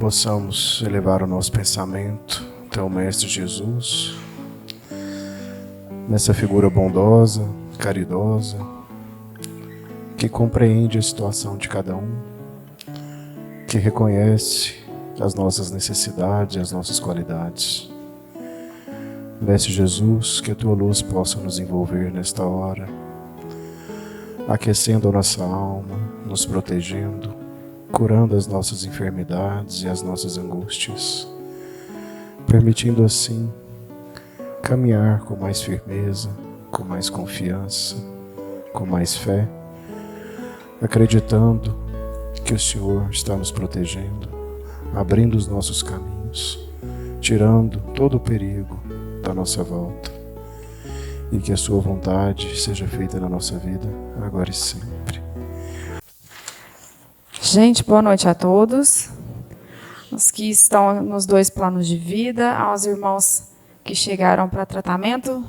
possamos elevar o nosso pensamento até o Mestre Jesus, nessa figura bondosa, caridosa, que compreende a situação de cada um, que reconhece as nossas necessidades e as nossas qualidades. Mestre Jesus, que a Tua luz possa nos envolver nesta hora, aquecendo a nossa alma, nos protegendo, curando as nossas enfermidades e as nossas angústias, permitindo assim caminhar com mais firmeza, com mais confiança, com mais fé, acreditando que o Senhor está nos protegendo, abrindo os nossos caminhos, tirando todo o perigo da nossa volta, e que a Sua vontade seja feita na nossa vida, agora e sempre. Gente, boa noite a todos, os que estão nos dois planos de vida, aos irmãos que chegaram para tratamento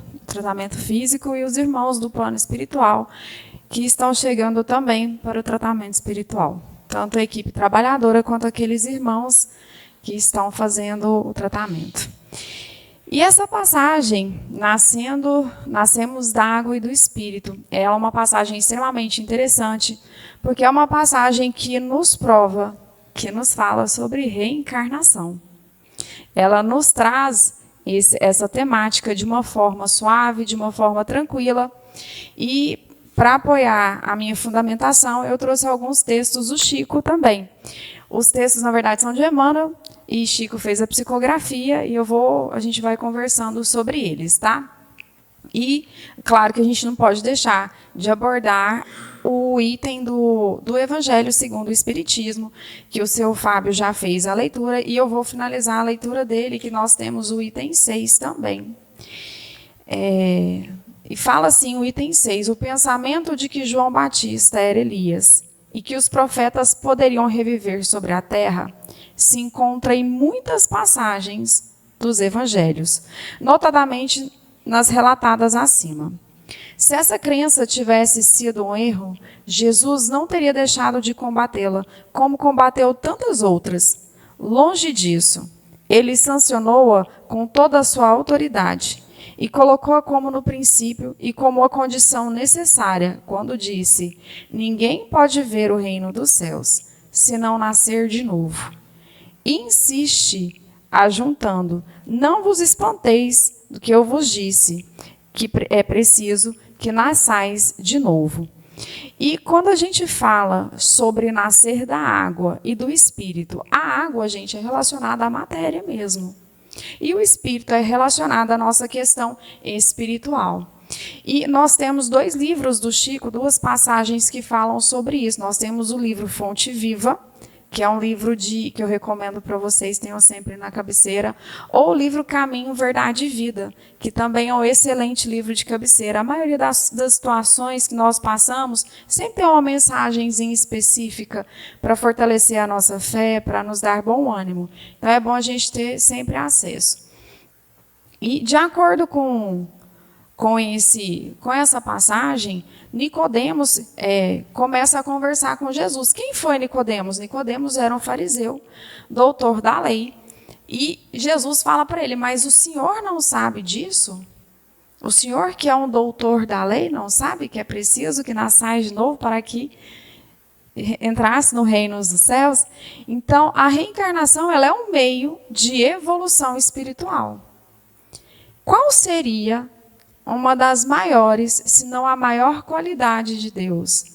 físico e os irmãos do plano espiritual que estão chegando também para o tratamento espiritual. Tanto a equipe trabalhadora quanto aqueles irmãos que estão fazendo o tratamento. E essa passagem, nascemos da água e do Espírito, é uma passagem extremamente interessante, porque é uma passagem que nos prova, que nos fala sobre reencarnação. Ela nos traz essa temática de uma forma suave, de uma forma tranquila. E para apoiar a minha fundamentação, eu trouxe alguns textos do Chico também. Os textos, na verdade, são de Emmanuel, e Chico fez a psicografia, e a gente vai conversando sobre eles, tá? E, claro que a gente não pode deixar de abordar o item do Evangelho segundo o Espiritismo, que o seu Fábio já fez a leitura, e eu vou finalizar a leitura dele, que nós temos o item 6 também. E fala assim, o item 6, o pensamento de que João Batista era Elias, e que os profetas poderiam reviver sobre a terra, se encontra em muitas passagens dos evangelhos, notadamente nas relatadas acima. Se essa crença tivesse sido um erro, Jesus não teria deixado de combatê-la, como combateu tantas outras. Longe disso, ele sancionou-a com toda a sua autoridade e colocou-a como no princípio e como a condição necessária, quando disse: ninguém pode ver o reino dos céus, se não nascer de novo. Insiste, ajuntando: não vos espanteis do que eu vos disse, que é preciso que nasçais de novo. E quando a gente fala sobre nascer da água e do espírito, a água, gente, é relacionada à matéria mesmo. E o espírito é relacionado à nossa questão espiritual. E nós temos 2 livros do Chico, 2 passagens que falam sobre isso. Nós temos o livro Fonte Viva, que é um livro que eu recomendo para vocês, tenham sempre na cabeceira, ou o livro Caminho, Verdade e Vida, que também é um excelente livro de cabeceira. A maioria das situações que nós passamos sempre tem uma mensagenzinha específica para fortalecer a nossa fé, para nos dar bom ânimo. Então é bom a gente ter sempre acesso. E de acordo com essa passagem, Nicodemos começa a conversar com Jesus. Quem foi Nicodemos? Nicodemos era um fariseu, doutor da lei. E Jesus fala para ele: mas o senhor não sabe disso? O senhor, que é um doutor da lei, não sabe que é preciso que nasçais de novo para que entrasse no reino dos céus? Então, a reencarnação ela é um meio de evolução espiritual. Qual seria uma das maiores, se não a maior qualidade de Deus?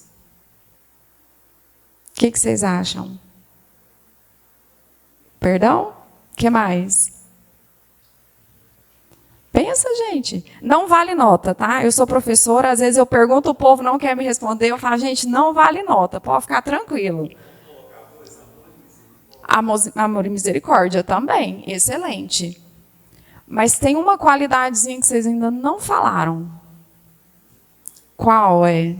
O que vocês acham? Perdão? O que mais? Pensa, gente. Não vale nota, tá? Eu sou professora, às vezes eu pergunto, o povo não quer me responder, eu falo: gente, não vale nota, pode ficar tranquilo. Amor e misericórdia também, excelente. Mas tem uma qualidadezinha que vocês ainda não falaram. Qual é?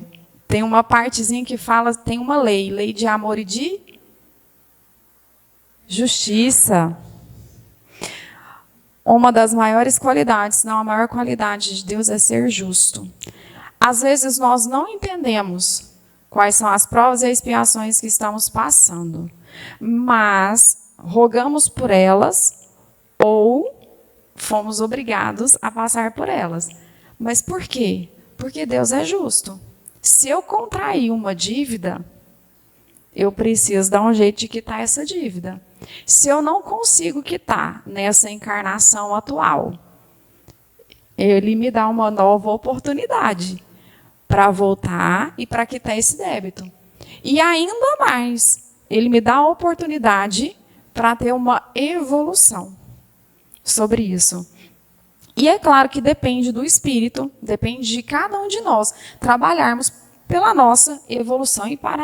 Tem uma partezinha que fala, tem uma lei de amor e de justiça. Uma das maiores qualidades, se não a maior qualidade de Deus, é ser justo. Às vezes nós não entendemos quais são as provas e expiações que estamos passando. Mas rogamos por elas ou fomos obrigados a passar por elas. Mas por quê? Porque Deus é justo. Se eu contrair uma dívida, eu preciso dar um jeito de quitar essa dívida. Se eu não consigo quitar nessa encarnação atual, ele me dá uma nova oportunidade para voltar e para quitar esse débito. E ainda mais, ele me dá a oportunidade para ter uma evolução sobre isso. E é claro que depende do espírito, depende de cada um de nós trabalharmos pela nossa evolução e para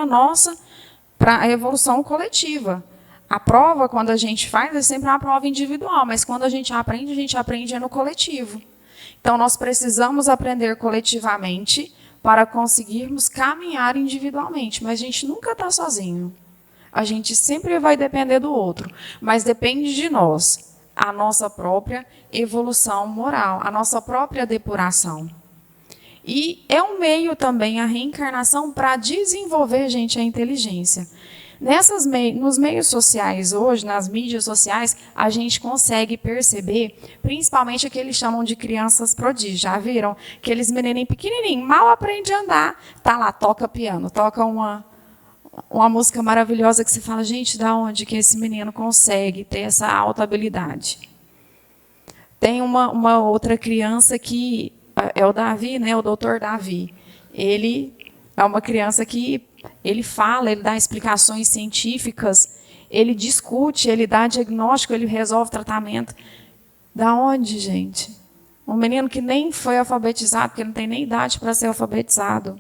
a evolução coletiva. A prova, quando a gente faz, é sempre uma prova individual, mas quando a gente aprende no coletivo. Então, nós precisamos aprender coletivamente para conseguirmos caminhar individualmente, mas a gente nunca está sozinho. A gente sempre vai depender do outro, mas depende de nós, a nossa própria evolução moral, a nossa própria depuração. E é um meio também, a reencarnação, para desenvolver, gente, a inteligência. Nos meios sociais hoje, nas mídias sociais, a gente consegue perceber, principalmente o que eles chamam de crianças prodígio. Já viram? Aqueles menininhos pequenininhos, mal aprendem a andar, tá lá, toca piano, toca uma música maravilhosa que você fala, gente, da onde que esse menino consegue ter essa alta habilidade? Tem uma outra criança que é o Davi, né, o doutor Davi. Ele é uma criança que ele fala, ele dá explicações científicas, ele discute, ele dá diagnóstico, ele resolve tratamento. Da onde, gente? Um menino que nem foi alfabetizado, porque não tem nem idade para ser alfabetizado.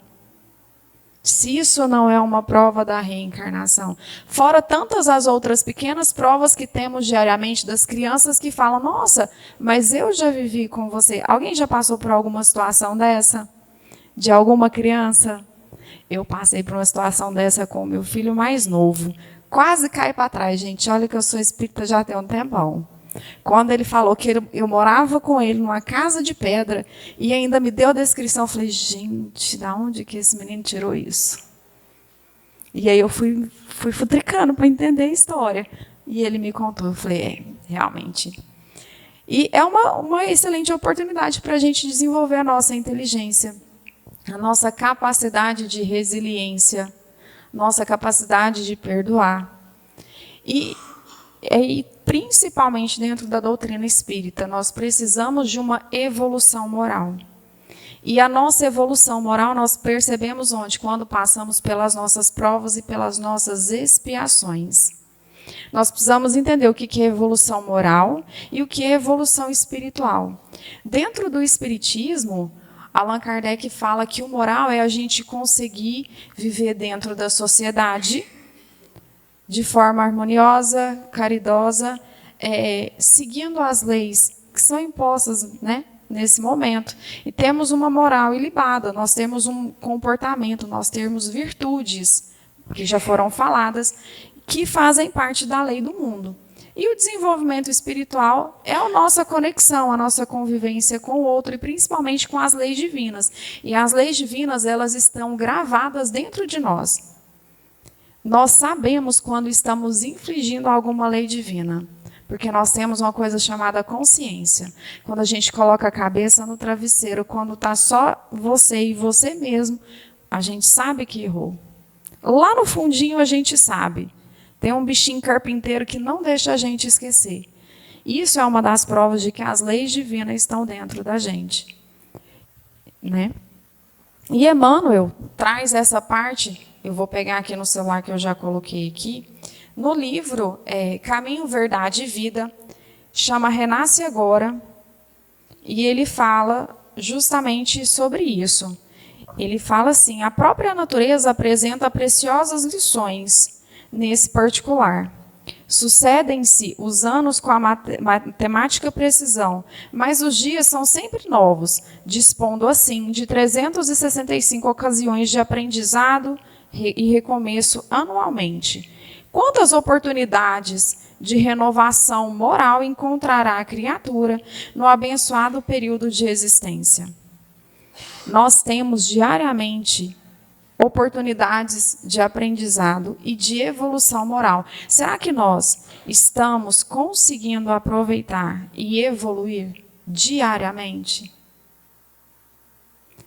Se isso não é uma prova da reencarnação. Fora tantas as outras pequenas provas que temos diariamente das crianças que falam, nossa, mas eu já vivi com você. Alguém já passou por alguma situação dessa? De alguma criança? Eu passei por uma situação dessa com o meu filho mais novo. Quase cai para trás, gente. Olha que eu sou espírita já tem um tempão. Quando ele falou que eu morava com ele numa casa de pedra e ainda me deu a descrição, eu falei, gente, da onde que esse menino tirou isso? E aí eu fui futricando para entender a história. E ele me contou, eu falei, realmente. E é uma excelente oportunidade para a gente desenvolver a nossa inteligência, a nossa capacidade de resiliência, nossa capacidade de perdoar. E principalmente dentro da doutrina espírita, nós precisamos de uma evolução moral. E a nossa evolução moral nós percebemos onde? Quando passamos pelas nossas provas e pelas nossas expiações. Nós precisamos entender o que é evolução moral e o que é evolução espiritual. Dentro do espiritismo, Allan Kardec fala que o moral é a gente conseguir viver dentro da sociedade de forma harmoniosa, caridosa, seguindo as leis que são impostas, né, nesse momento. E temos uma moral ilibada, nós temos um comportamento, nós temos virtudes, que já foram faladas, que fazem parte da lei do mundo. E o desenvolvimento espiritual é a nossa conexão, a nossa convivência com o outro e principalmente com as leis divinas. E as leis divinas, elas estão gravadas dentro de nós. Nós sabemos quando estamos infringindo alguma lei divina, porque nós temos uma coisa chamada consciência. Quando a gente coloca a cabeça no travesseiro, quando está só você e você mesmo, a gente sabe que errou. Lá no fundinho a gente sabe. Tem um bichinho carpinteiro que não deixa a gente esquecer. Isso é uma das provas de que as leis divinas estão dentro da gente, né? E Emmanuel traz essa parte, eu vou pegar aqui no celular que eu já coloquei aqui, no livro Caminho, Verdade e Vida, chama Renasce Agora, e ele fala justamente sobre isso. Ele fala assim, a própria natureza apresenta preciosas lições nesse particular. Sucedem-se os anos com a matemática precisão, mas os dias são sempre novos, dispondo assim de 365 ocasiões de aprendizado e recomeço anualmente. Quantas oportunidades de renovação moral encontrará a criatura no abençoado período de existência? Nós temos diariamente oportunidades de aprendizado e de evolução moral. Será que nós estamos conseguindo aproveitar e evoluir diariamente?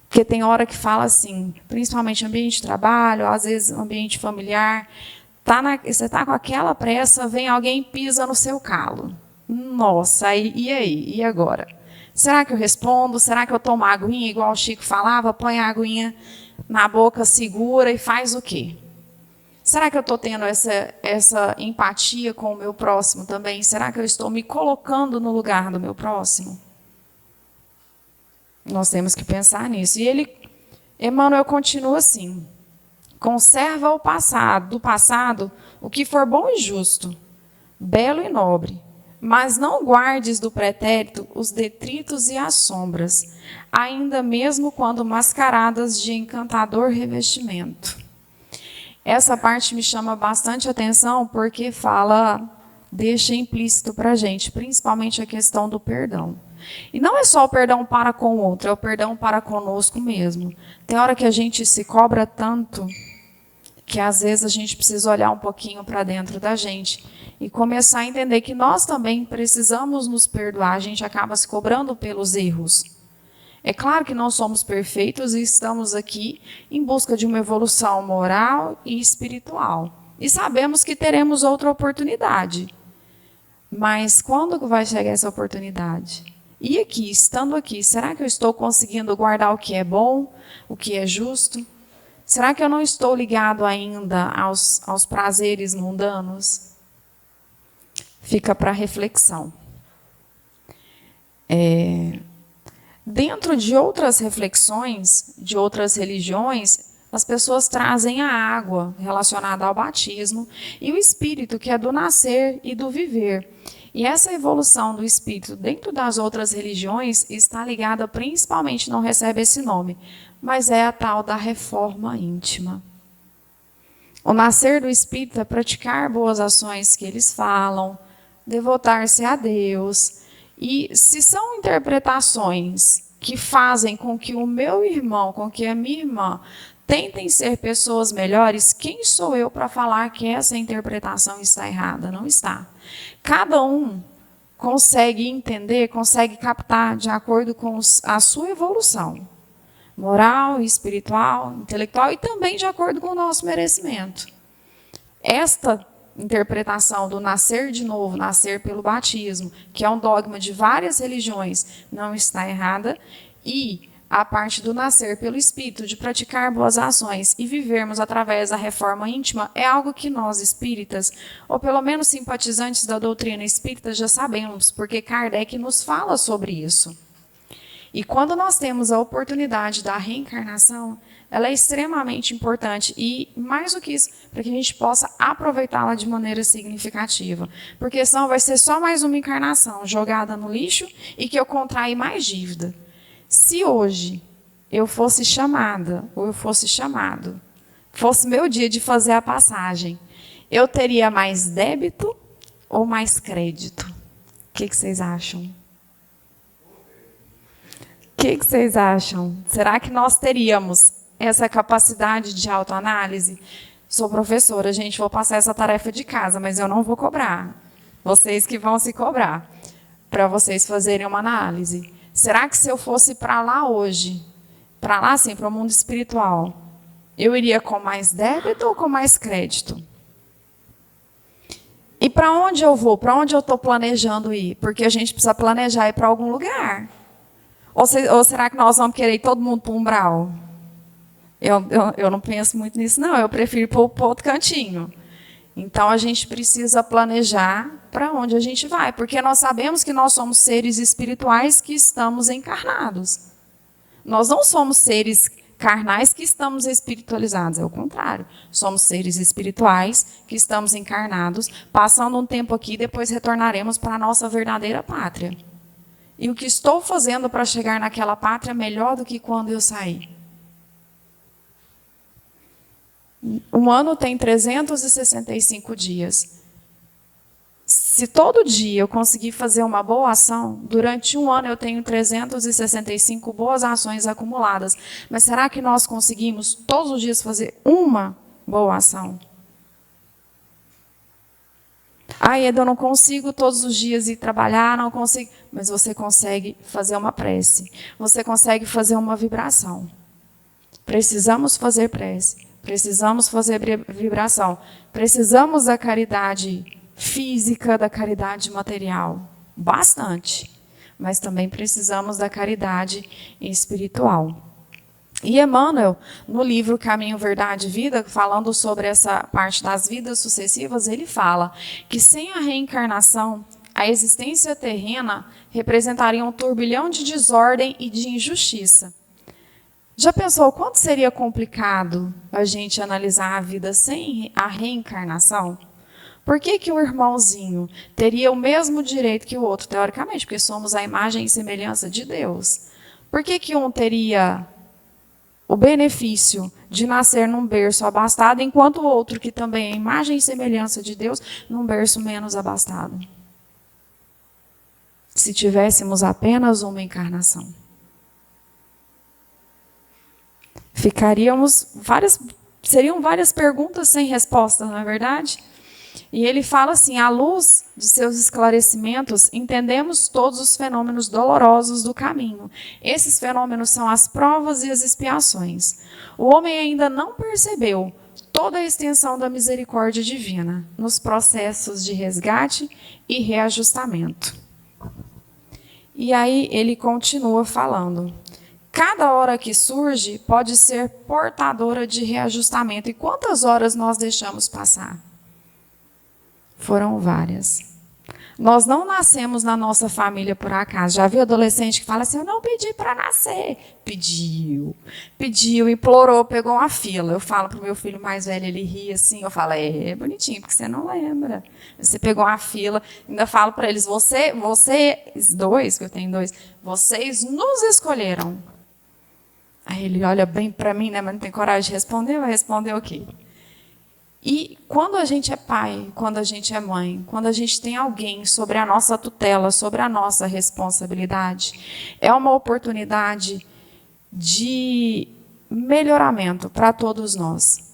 Porque tem hora que fala assim, principalmente ambiente de trabalho, às vezes ambiente familiar, você está com aquela pressa, vem alguém e pisa no seu calo. Nossa, e aí? E agora? Será que eu respondo? Será que eu tomo a aguinha, igual o Chico falava, põe a aguinha na boca, segura e faz o quê? Será que eu estou tendo essa empatia com o meu próximo também? Será que eu estou me colocando no lugar do meu próximo? Nós temos que pensar nisso. E Emmanuel continua assim: conserva do passado o que for bom e justo, belo e nobre, mas não guardes do pretérito os detritos e as sombras, ainda mesmo quando mascaradas de encantador revestimento. Essa parte me chama bastante atenção porque deixa implícito para a gente, principalmente a questão do perdão. E não é só o perdão para com o outro, é o perdão para conosco mesmo. Tem hora que a gente se cobra tanto que às vezes a gente precisa olhar um pouquinho para dentro da gente e começar a entender que nós também precisamos nos perdoar. A gente acaba se cobrando pelos erros. É claro que não somos perfeitos e estamos aqui em busca de uma evolução moral e espiritual. E sabemos que teremos outra oportunidade. Mas quando vai chegar essa oportunidade? E aqui, estando aqui, será que eu estou conseguindo guardar o que é bom, o que é justo? Será que eu não estou ligado ainda aos prazeres mundanos? Fica para reflexão. Dentro de outras reflexões, de outras religiões, as pessoas trazem a água relacionada ao batismo e o espírito, que é do nascer e do viver. E essa evolução do espírito dentro das outras religiões está ligada principalmente, não recebe esse nome, mas é a tal da reforma íntima. O nascer do espírito é praticar boas ações que eles falam, devotar-se a Deus. E se são interpretações que fazem com que o meu irmão, com que a minha irmã tentem ser pessoas melhores, quem sou eu para falar que essa interpretação está errada? Não está. Cada um consegue entender, consegue captar de acordo com a sua evolução moral, espiritual, intelectual e também de acordo com o nosso merecimento. Esta interpretação do nascer de novo, nascer pelo batismo, que é um dogma de várias religiões, não está errada, e a parte do nascer pelo Espírito, de praticar boas ações e vivermos através da reforma íntima, é algo que nós espíritas, ou pelo menos simpatizantes da doutrina espírita, já sabemos, porque Kardec nos fala sobre isso. E quando nós temos a oportunidade da reencarnação, ela é extremamente importante e, mais do que isso, para que a gente possa aproveitá-la de maneira significativa. Porque senão vai ser só mais uma encarnação jogada no lixo e que eu contrai mais dívida. Se hoje eu fosse chamada, ou eu fosse chamado, fosse meu dia de fazer a passagem, eu teria mais débito ou mais crédito? O que vocês acham? O que vocês acham? Será que nós teríamos essa capacidade de autoanálise? Sou professora, gente, vou passar essa tarefa de casa, mas eu não vou cobrar. Vocês que vão se cobrar, para vocês fazerem uma análise. Será que se eu fosse para lá hoje, para lá sim, para o mundo espiritual, eu iria com mais débito ou com mais crédito? E para onde eu vou? Para onde eu estou planejando ir? Porque a gente precisa planejar ir para algum lugar. Ou será que nós vamos querer ir todo mundo para o umbral? Eu não penso muito nisso, não. Eu prefiro ir para outro cantinho. Então, a gente precisa planejar para onde a gente vai. Porque nós sabemos que nós somos seres espirituais que estamos encarnados. Nós não somos seres carnais que estamos espiritualizados. É o contrário. Somos seres espirituais que estamos encarnados, passando um tempo aqui e depois retornaremos para a nossa verdadeira pátria. E o que estou fazendo para chegar naquela pátria é melhor do que quando eu saí. Um ano tem 365 dias. Se todo dia eu conseguir fazer uma boa ação, durante um ano eu tenho 365 boas ações acumuladas. Mas será que nós conseguimos todos os dias fazer uma boa ação? Eda, eu não consigo todos os dias ir trabalhar, não consigo. Mas você consegue fazer uma prece. Você consegue fazer uma vibração. Precisamos fazer prece. Precisamos fazer vibração. Precisamos da caridade física, da caridade material. Bastante. Mas também precisamos da caridade espiritual. E Emmanuel, no livro Caminho, Verdade e Vida, falando sobre essa parte das vidas sucessivas, ele fala que sem a reencarnação, a existência terrena representaria um turbilhão de desordem e de injustiça. Já pensou o quanto seria complicado a gente analisar a vida sem a reencarnação? Por que o irmãozinho teria o mesmo direito que o outro, teoricamente? Porque somos a imagem e semelhança de Deus. Por que um teria o benefício de nascer num berço abastado, enquanto o outro, que também é imagem e semelhança de Deus, num berço menos abastado? Se tivéssemos apenas uma encarnação. Seriam várias perguntas sem resposta, não é verdade? E ele fala assim: à luz de seus esclarecimentos, entendemos todos os fenômenos dolorosos do caminho. Esses fenômenos são as provas e as expiações. O homem ainda não percebeu toda a extensão da misericórdia divina nos processos de resgate e reajustamento. E aí ele continua falando: cada hora que surge pode ser portadora de reajustamento. E quantas horas nós deixamos passar? Foram várias. Nós não nascemos na nossa família por acaso. Já viu adolescente que fala assim: eu não pedi para nascer. Pediu, implorou, pegou uma fila. Eu falo para o meu filho mais velho, ele ri assim, eu falo: é bonitinho, porque você não lembra. Você pegou uma fila, ainda falo para eles: vocês dois, que eu tenho dois, vocês nos escolheram. Aí ele olha bem para mim, né, mas não tem coragem de responder, vai responder o quê? E quando a gente é pai, quando a gente é mãe, quando a gente tem alguém sobre a nossa tutela, sobre a nossa responsabilidade, é uma oportunidade de melhoramento para todos nós.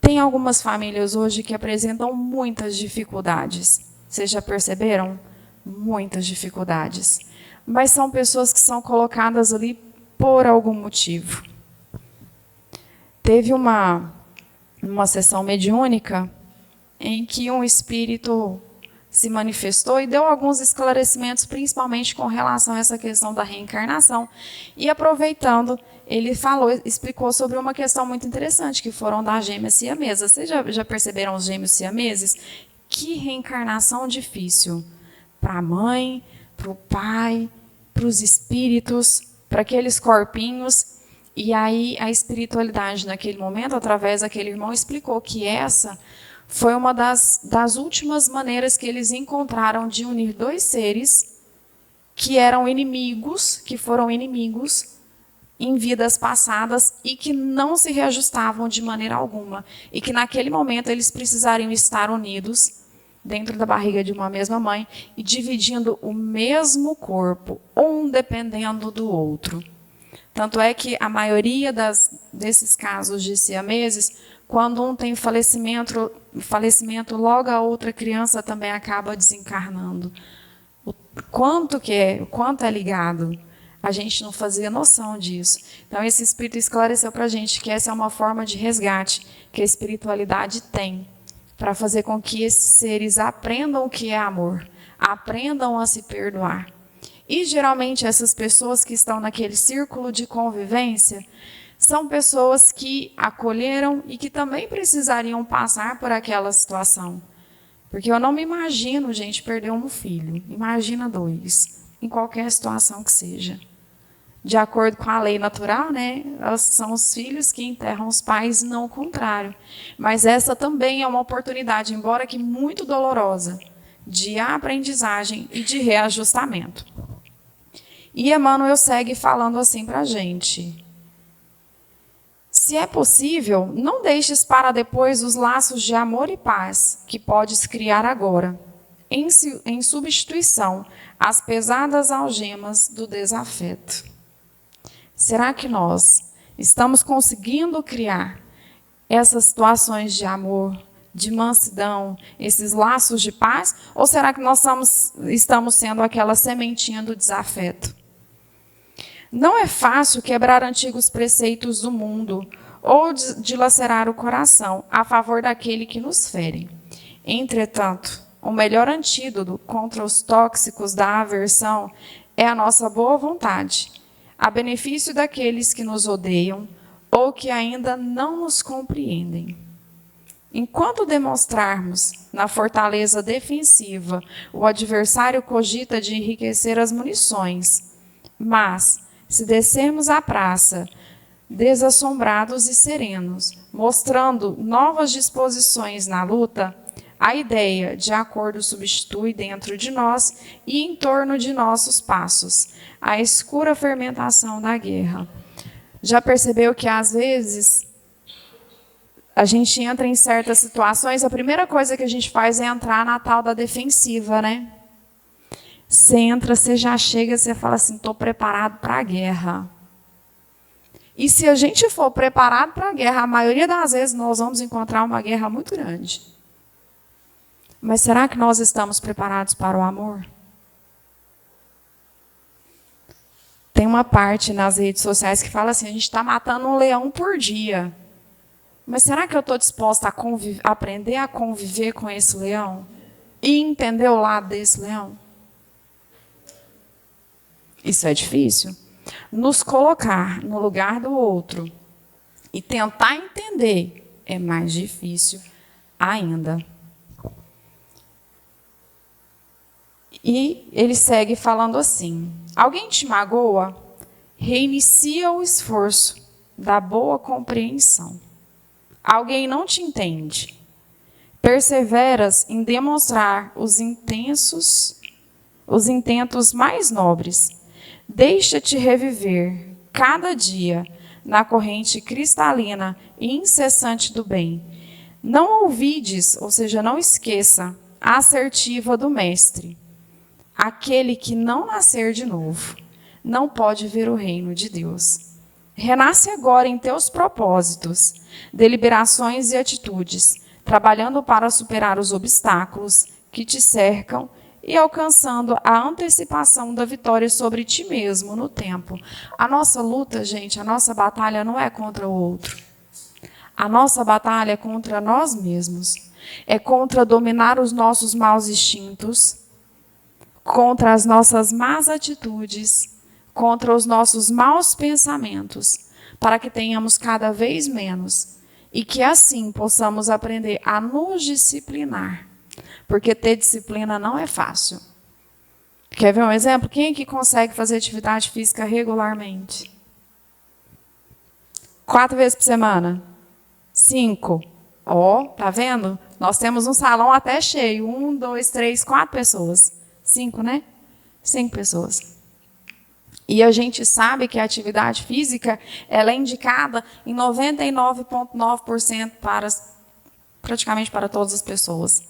Tem algumas famílias hoje que apresentam muitas dificuldades. Vocês já perceberam? Muitas dificuldades. Mas são pessoas que são colocadas ali por algum motivo. Teve uma sessão mediúnica em que um espírito se manifestou e deu alguns esclarecimentos, principalmente com relação a essa questão da reencarnação. E aproveitando, ele explicou sobre uma questão muito interessante, que foram das gêmeas siamesas. Vocês já perceberam os gêmeos siameses? Que reencarnação difícil para a mãe, para o pai, para os espíritos, para aqueles corpinhos. E aí a espiritualidade, naquele momento, através daquele irmão, explicou que essa foi uma das últimas maneiras que eles encontraram de unir dois seres que eram inimigos, que foram inimigos em vidas passadas e que não se reajustavam de maneira alguma. E que naquele momento eles precisariam estar unidos dentro da barriga de uma mesma mãe e dividindo o mesmo corpo, um dependendo do outro. Tanto é que a maioria desses casos de siameses, quando um tem falecimento, logo a outra criança também acaba desencarnando. O quanto é ligado, a gente não fazia noção disso. Então, esse espírito esclareceu para a gente que essa é uma forma de resgate que a espiritualidade tem, para fazer com que esses seres aprendam o que é amor, aprendam a se perdoar. E, geralmente, essas pessoas que estão naquele círculo de convivência são pessoas que acolheram e que também precisariam passar por aquela situação. Porque eu não me imagino, gente, perder um filho. Imagina 2, em qualquer situação que seja. De acordo com a lei natural, né, são os filhos que enterram os pais, não o contrário. Mas essa também é uma oportunidade, embora que muito dolorosa, de aprendizagem e de reajustamento. E Emmanuel segue falando assim para a gente: Se é possível, não deixes para depois os laços de amor e paz que podes criar agora, em substituição às pesadas algemas do desafeto. Será que nós estamos conseguindo criar essas situações de amor, de mansidão, esses laços de paz? Ou será que nós estamos sendo aquela sementinha do desafeto? Não é fácil quebrar antigos preceitos do mundo ou dilacerar o coração a favor daquele que nos fere. Entretanto, o melhor antídoto contra os tóxicos da aversão é a nossa boa vontade, a benefício daqueles que nos odeiam ou que ainda não nos compreendem. Enquanto demonstrarmos na fortaleza defensiva, o adversário cogita de enriquecer as munições, mas, se descermos à praça, desassombrados e serenos, mostrando novas disposições na luta, a ideia de acordo substitui dentro de nós e em torno de nossos passos a escura fermentação da guerra. Já percebeu que, às vezes, a gente entra em certas situações, a primeira coisa que a gente faz é entrar na tal da defensiva, né? Você entra, você já chega, você fala assim, estou preparado para a guerra. E se a gente for preparado para a guerra, a maioria das vezes nós vamos encontrar uma guerra muito grande. Mas será que nós estamos preparados para o amor? Tem uma parte nas redes sociais que fala assim, a gente está matando um leão por dia. Mas será que eu estou disposta a aprender a conviver com esse leão? E entender o lado desse leão? Isso é difícil. Nos colocar no lugar do outro e tentar entender é mais difícil ainda. E ele segue falando assim: alguém te magoa? Reinicia o esforço da boa compreensão. Alguém não te entende? Perseveras em demonstrar os intentos mais nobres. Deixa-te reviver cada dia na corrente cristalina e incessante do bem. Não ouvides, ou seja, não esqueça a assertiva do mestre. Aquele que não nascer de novo não pode ver o reino de Deus. Renasce agora em teus propósitos, deliberações e atitudes, trabalhando para superar os obstáculos que te cercam e alcançando a antecipação da vitória sobre ti mesmo no tempo. A nossa luta, gente, a nossa batalha não é contra o outro. A nossa batalha é contra nós mesmos. É contra dominar os nossos maus instintos, contra as nossas más atitudes, contra os nossos maus pensamentos, para que tenhamos cada vez menos e que assim possamos aprender a nos disciplinar. Porque ter disciplina não é fácil. Quer ver um exemplo? Quem é que consegue fazer atividade física regularmente? 4 vezes por semana? 5. Ó, tá vendo? Nós temos um salão até cheio. 1, 2, 3, 4 pessoas. 5, né? 5 pessoas. E a gente sabe que a atividade física ela é indicada em 99,9% praticamente para todas as pessoas.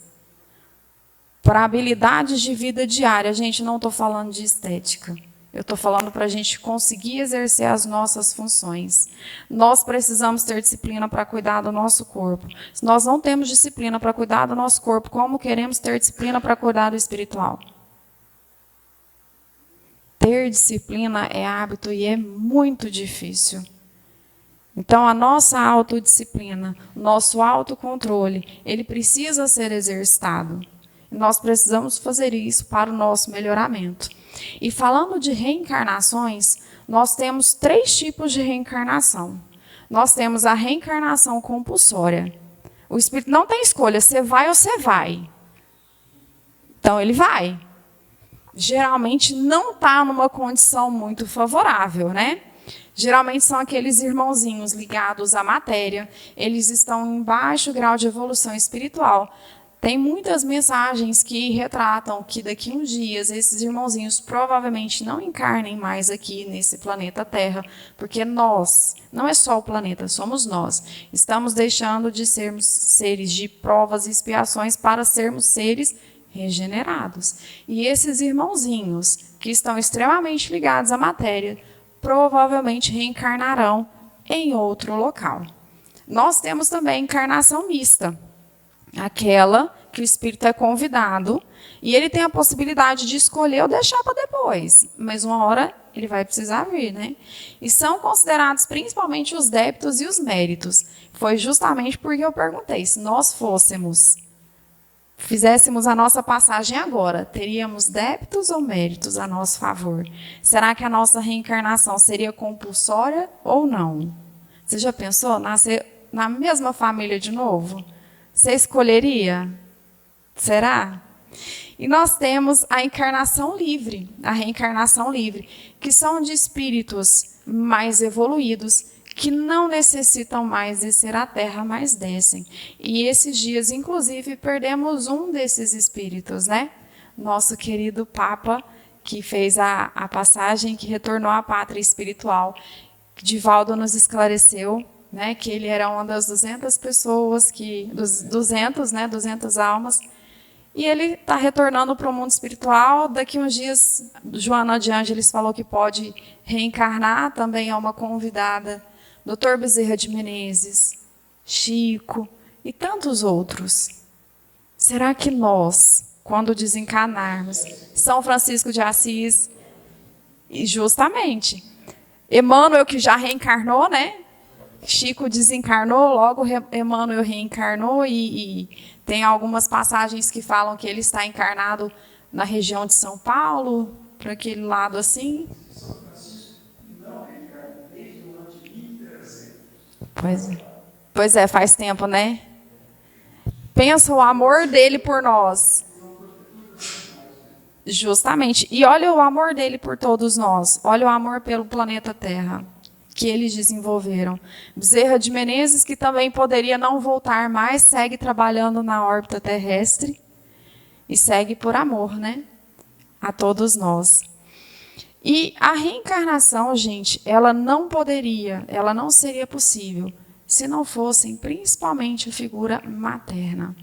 Para habilidades de vida diária, gente, não estou falando de estética. Eu estou falando para a gente conseguir exercer as nossas funções. Nós precisamos ter disciplina para cuidar do nosso corpo. Se nós não temos disciplina para cuidar do nosso corpo, como queremos ter disciplina para cuidar do espiritual? Ter disciplina é hábito e é muito difícil. Então, a nossa autodisciplina, o nosso autocontrole, ele precisa ser exercitado. Nós precisamos fazer isso para o nosso melhoramento. E falando de reencarnações, nós temos 3 tipos de reencarnação. Nós temos a reencarnação compulsória. O espírito não tem escolha, você vai ou você vai. Então, ele vai. Geralmente não está numa condição muito favorável, né? Geralmente são aqueles irmãozinhos ligados à matéria. Eles estão em baixo grau de evolução espiritual. Tem muitas mensagens que retratam que daqui a uns dias esses irmãozinhos provavelmente não encarnem mais aqui nesse planeta Terra, porque nós, não é só o planeta, somos nós, estamos deixando de sermos seres de provas e expiações para sermos seres regenerados. E esses irmãozinhos que estão extremamente ligados à matéria, provavelmente reencarnarão em outro local. Nós temos também encarnação mista, aquela que o espírito é convidado e ele tem a possibilidade de escolher ou deixar para depois, mas uma hora ele vai precisar vir, né? E são considerados principalmente os débitos e os méritos. Foi justamente porque eu perguntei, se nós fizéssemos a nossa passagem agora, teríamos débitos ou méritos a nosso favor? Será que a nossa reencarnação seria compulsória ou não? Você já pensou nascer na mesma família de novo? Você escolheria? Será? E nós temos a encarnação livre, a reencarnação livre, que são de espíritos mais evoluídos, que não necessitam mais descer à Terra, mas descem. E esses dias, inclusive, perdemos um desses espíritos, né? Nosso querido Papa, que fez a passagem, que retornou à pátria espiritual. Divaldo nos esclareceu, né, que ele era uma das 200 pessoas, dos 200 almas, e ele está retornando para o mundo espiritual. Daqui uns dias, Joana de Ângeles falou que pode reencarnar, também é uma convidada. Dr. Bezerra de Menezes, Chico e tantos outros. Será que nós, quando desencarnarmos, São Francisco de Assis, e justamente, Emmanuel, que já reencarnou, né? Chico desencarnou, logo Emmanuel reencarnou e tem algumas passagens que falam que ele está encarnado na região de São Paulo, para aquele lado assim. Pois é, faz tempo, né? Pensa o amor dele por nós. Justamente. E olha o amor dele por todos nós. Olha o amor pelo planeta Terra que eles desenvolveram. Bezerra de Menezes, que também poderia não voltar mais, segue trabalhando na órbita terrestre e segue por amor, né? A todos nós. E a reencarnação, gente, ela não seria possível se não fossem principalmente a figura materna.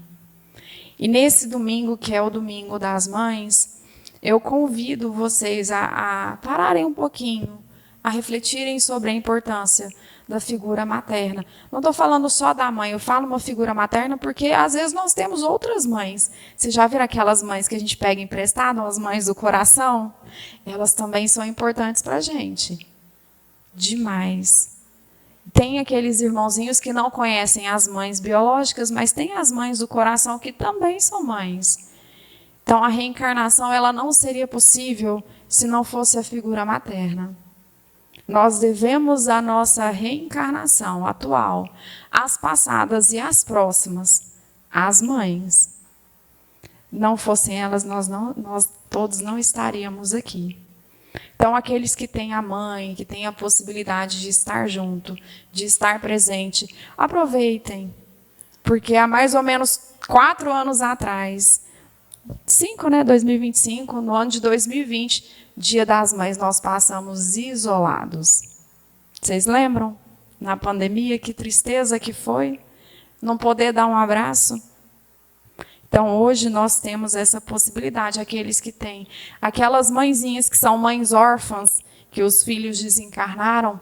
E nesse domingo, que é o domingo das mães, eu convido vocês a pararem um pouquinho, a refletirem sobre a importância da figura materna. Não estou falando só da mãe, eu falo uma figura materna porque às vezes nós temos outras mães. Vocês já viram aquelas mães que a gente pega emprestado, as mães do coração? Elas também são importantes para a gente. Demais. Tem aqueles irmãozinhos que não conhecem as mães biológicas, mas tem as mães do coração que também são mães. Então a reencarnação ela não seria possível se não fosse a figura materna. Nós devemos a nossa reencarnação atual, as passadas e as próximas, às mães. Não fossem elas, nós todos não estaríamos aqui. Então, aqueles que têm a mãe, que têm a possibilidade de estar junto, de estar presente, aproveitem. Porque há mais ou menos 4 anos atrás, 5, né, 2025, no ano de 2020, Dia das Mães, nós passamos isolados. Vocês lembram? Na pandemia, que tristeza que foi não poder dar um abraço. Então, hoje nós temos essa possibilidade, aqueles que têm, aquelas mãezinhas que são mães órfãs, que os filhos desencarnaram,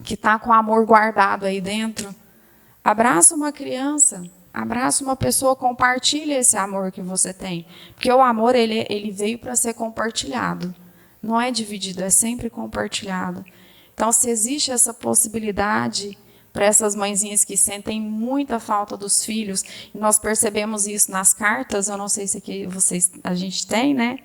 que está com amor guardado aí dentro. Abraça uma criança, abraça uma pessoa, compartilhe esse amor que você tem. Porque o amor, ele veio para ser compartilhado. Não é dividido, é sempre compartilhado. Então, se existe essa possibilidade para essas mãezinhas que sentem muita falta dos filhos, e nós percebemos isso nas cartas, eu não sei se aqui a gente tem, né?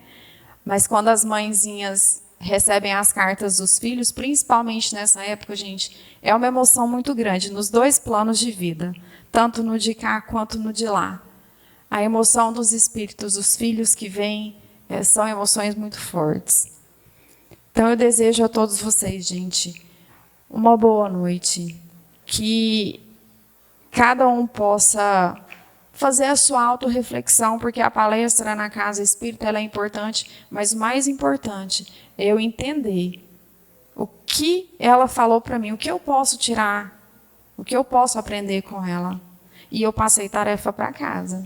Mas quando as mãezinhas recebem as cartas dos filhos, principalmente nessa época, gente, é uma emoção muito grande, nos 2 planos de vida, tanto no de cá quanto no de lá. A emoção dos espíritos, dos filhos que vêm, são emoções muito fortes. Então, eu desejo a todos vocês, gente, uma boa noite. Que cada um possa fazer a sua autorreflexão, porque a palestra na Casa Espírita ela é importante, mas o mais importante é eu entender o que ela falou para mim, o que eu posso tirar, o que eu posso aprender com ela. E eu passei tarefa para casa.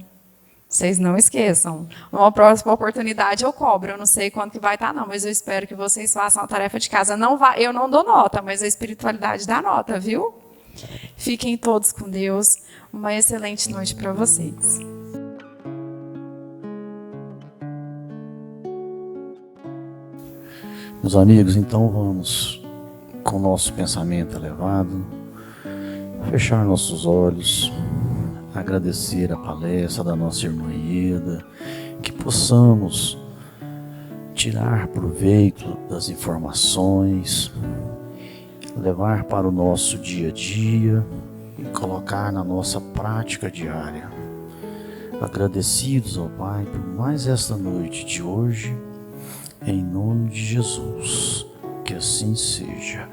Vocês não esqueçam. Uma próxima oportunidade eu cobro. Eu não sei quanto que vai estar, não, mas eu espero que vocês façam a tarefa de casa. Eu não dou nota, mas a espiritualidade dá nota, viu? Fiquem todos com Deus. Uma excelente noite para vocês. Meus amigos, então vamos, com o nosso pensamento elevado, fechar nossos olhos, agradecer a palestra da nossa irmã Ieda, que possamos tirar proveito das informações, levar para o nosso dia a dia e colocar na nossa prática diária. Agradecidos ao Pai por mais esta noite de hoje, em nome de Jesus, que assim seja.